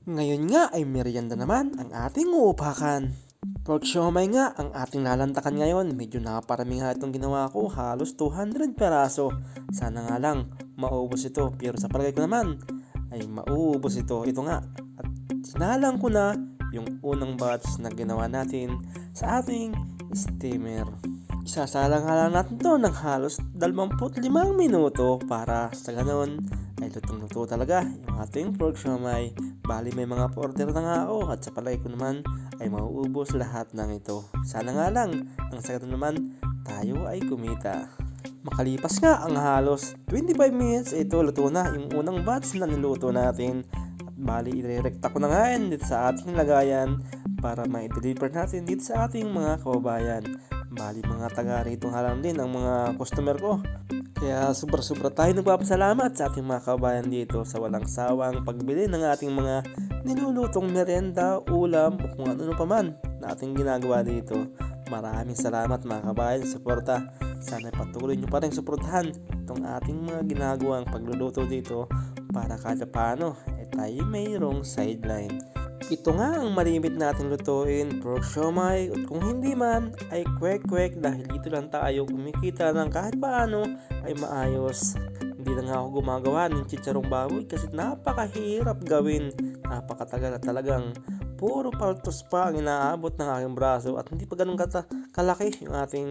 Ngayon nga ay merienda naman ang ating uupakan. Pork siomay nga ang ating lalantakan ngayon. Medyo nakaparami nga itong ginawa ko, halos 200 peraso. Sana nga lang maubos ito, pero sa palagay ko naman ay mauubos ito. Ito nga, at sinalang ko na yung unang batch na ginawa natin sa ating steamer. Isasalang nga lang natin to ng halos 25 minuto para sa ganon ay lutong-luto talaga yung ating pork siomay. Bali may mga order na nga ako at sa palagay ko naman ay mauubos lahat ng ito. Sana nga lang, ang sa ganon naman tayo ay kumita. Makalipas nga ang halos 25 minutes, ito luto na yung unang batch na niluto natin. At bali irerekta ko na nga yan dito sa ating lagayan para ma-deliver natin dito sa ating mga kababayan. Bali mga taga rito nga lang din ang mga customer ko. Kaya sobra-sobra tayo nagpapasalamat sa ating mga kabayan dito sa walang sawang pagbili ng ating mga nilulutong merienda, ulam o kung ano pa man na ating ginagawa dito. Maraming salamat mga kabayan sa suporta. Sana patuloy nyo pa rin suportahan itong ating mga ginagawang pagluluto dito para kahit paano tayo mayroong sideline. Ito nga ang malimit nating lutuin, pork siomay, at kung hindi man ay kwek-kwek dahil dito lang tayo kumikita ng kahit paano ay maayos. Hindi na nga ako gumagawa ng chicharong baboy kasi napakahirap gawin, napakatagal at talagang puro paltos pa ang inaabot ng aking braso at hindi pa ganun kalaki yung ating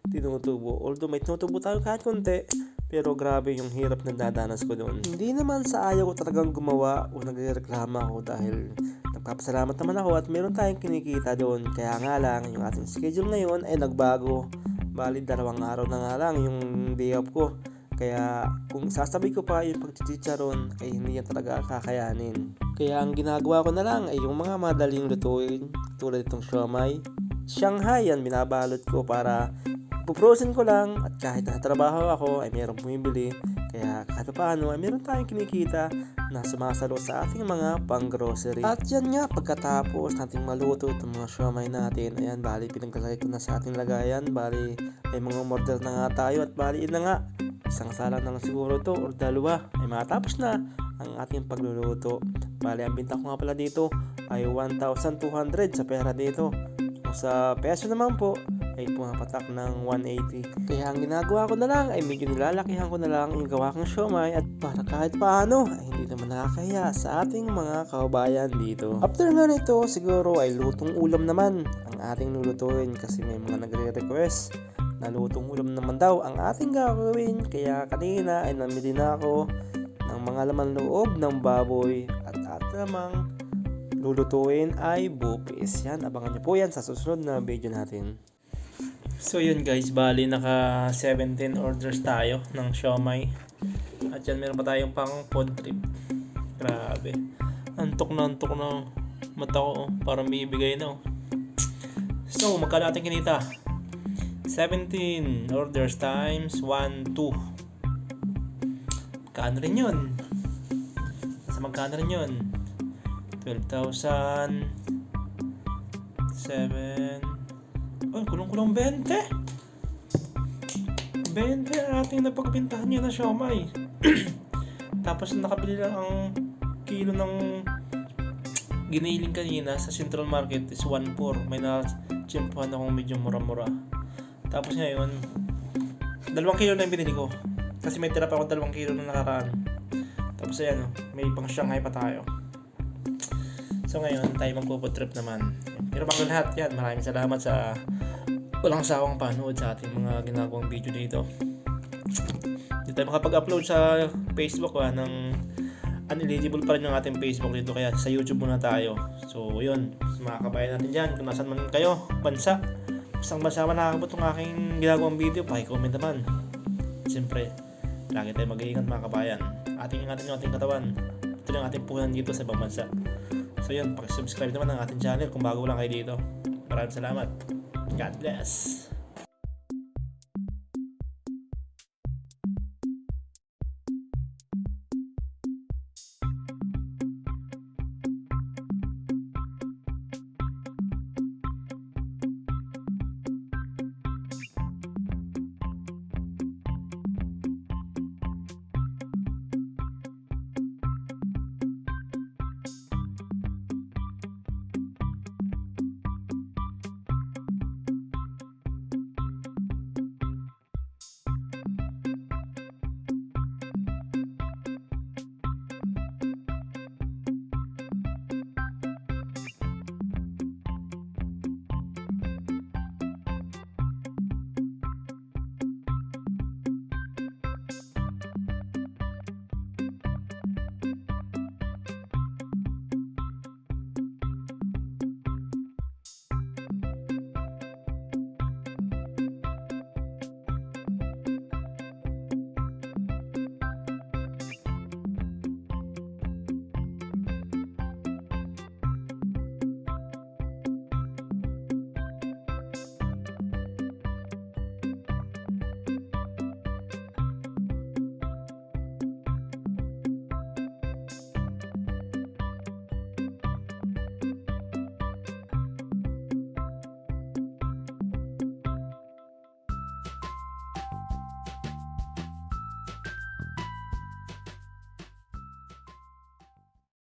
tinutubo. Although may tinutubo tayo kahit konti, pero grabe yung hirap na dadanas ko doon. Hindi naman sa ayaw ko talagang gumawa o nagreklama ako dahil nagpapasalamat naman ako at meron tayong kinikita doon. Kaya nga lang, yung ating schedule ngayon ay nagbago. Bali, 2 araw na nga lang yung day off ko. Kaya kung sasabi ko pa yung pagchichicharon ay hindi yan talaga kakayanin. Kaya ang ginagawa ko na lang ay yung mga madaling lutuin tulad itong siomay. Shanghai yan binabalot ko para puprosen ko lang at kahit nakatrabaho ako ay mayroong bumibili. Kaya kahit paano ay meron tayong kinikita na sumasalo sa ating mga pang-grocery. At yan nga, pagkatapos nating maluto itong mga siomay natin, ayan, bali pinaglalagay ko na sa ating lagayan. Bali ay mga order na nga tayo at bali na nga, isang salang na lang siguro to or 2 ay matapos na ang ating pagluluto. Bali ang binta ko nga pala dito ay 1,200 sa pera dito. Kung sa peso naman po ay pumapatak ng 180. Kaya ang ginagawa ko na lang ay medyo nilalakihan ko na lang yung gawa kong siomay at para kahit paano ay hindi naman nakakahiya sa ating mga kababayan dito. After nga nito siguro ay lutong ulam naman ang ating lulutuin kasi may mga nagre-request na lutong ulam naman daw ang ating gagawin. Kaya kanina ay namili na ako ng mga laman loob ng baboy at namang lulutuin ay bupis. Yan, abangan nyo po yan sa susunod na video natin. So yun guys, bali naka 17 orders tayo ng siomay. At yan, meron pa tayong pang food trip. Grabe, antok na mata ko, parang bibigay na. So magkano natin kinita? 17 orders times 1, 2. Magkano rin yun? Magkano rin yun? 12,000 7. Ay, kulong-kulong 20 ang ating napagbintahan nyo na siomay. Tapos nakabili lang ang kilo ng giniling kanina sa Central Market is 1.4. May na-chimpuhan akong medyo mura-mura. Tapos ngayon 2 kilo na yung binili ko kasi may tira pa ako 2 kilo na nakaraan. Tapos ayan, may pang Shanghai pa tayo. So ngayon tayo magpo-food trip naman. Pero bago lahat yan, maraming salamat sa walang sawang panood sa ating mga ginagawang video dito. Hindi tayo makapag-upload sa Facebook ng uneligible pa rin yung ating Facebook dito, kaya sa YouTube muna tayo. So yun, sa mga kabayan natin dyan, kung nasan man kayo, bansa, isang bansa man nakakabot ng aking ginagawang video, paki-comment naman. Siyempre, lagi tayo mag-iingat mga kabayan. Ating ingatan yung ating katawan. Ito yung ating puhunan dito sa ibang bansa. So yun, paki-subscribe naman ng ating channel kung bago lang kayo dito. Maraming salamat. God bless.